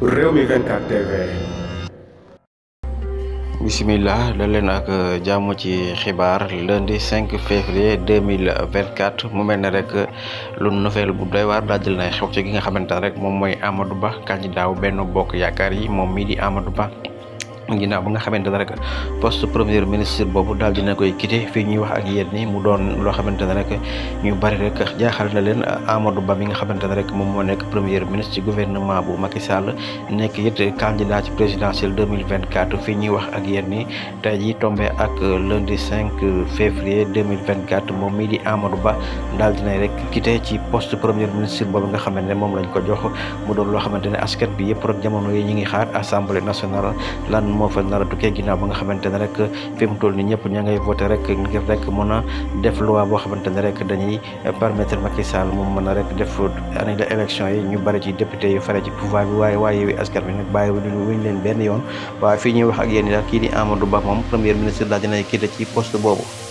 Rewmi 24 TV. Bismillah dal leen ak jàmm ci xibaar lundi 5 février 2024 mu mel ne rek lu nouvelle bu doy waar daal di nay xew ci gi nga xamante ne rek moom mooy Amadou Ba candidat wu Benno Bokk Yaakaar yi moom mii di Amadou Ba ginnaaw ba nga xamante ne rek poste premier ministre boobu daal dina koy quitté fii ñuy wax ak yéen ni mu doon loo xamante ne rek ñu bari rek jaaxal na leen Amadou Ba mi nga xamante ne rek moom moo nekk premier ministre ci gouvernement bu Macky Sall nekk it candidat ci présidentielle 2024 fii ñuy wax ak yéen ni tey jii tombé ak lundi 5 février 2024 moom mii di Amadou Ba daal dina rek quitté ci poste premier ministre boobu nga xamante ne moom lañ ko jox mu doon loo xamante ne askan bi yëpp rek jamono yi ñu ngi xaar assemblée nationale lan moo fa nar a tukkee ginnaaw ba nga xamante ne rek fi mu toll ni ñëpp ña ngay voté rek ngir rek mën a def loi boo xamante ne rek dañuy permettre Macky Sall moom mën a rek def année élection yi ñu bari ci député yu fare ci pouvoir bi waaye askan bi nag bàyyi wuñ leen benn yoon waaye fii ñuy wax ak yéen daal kii di Amadou Ba moom premier ministre daal dinay quitté ci poste boobu.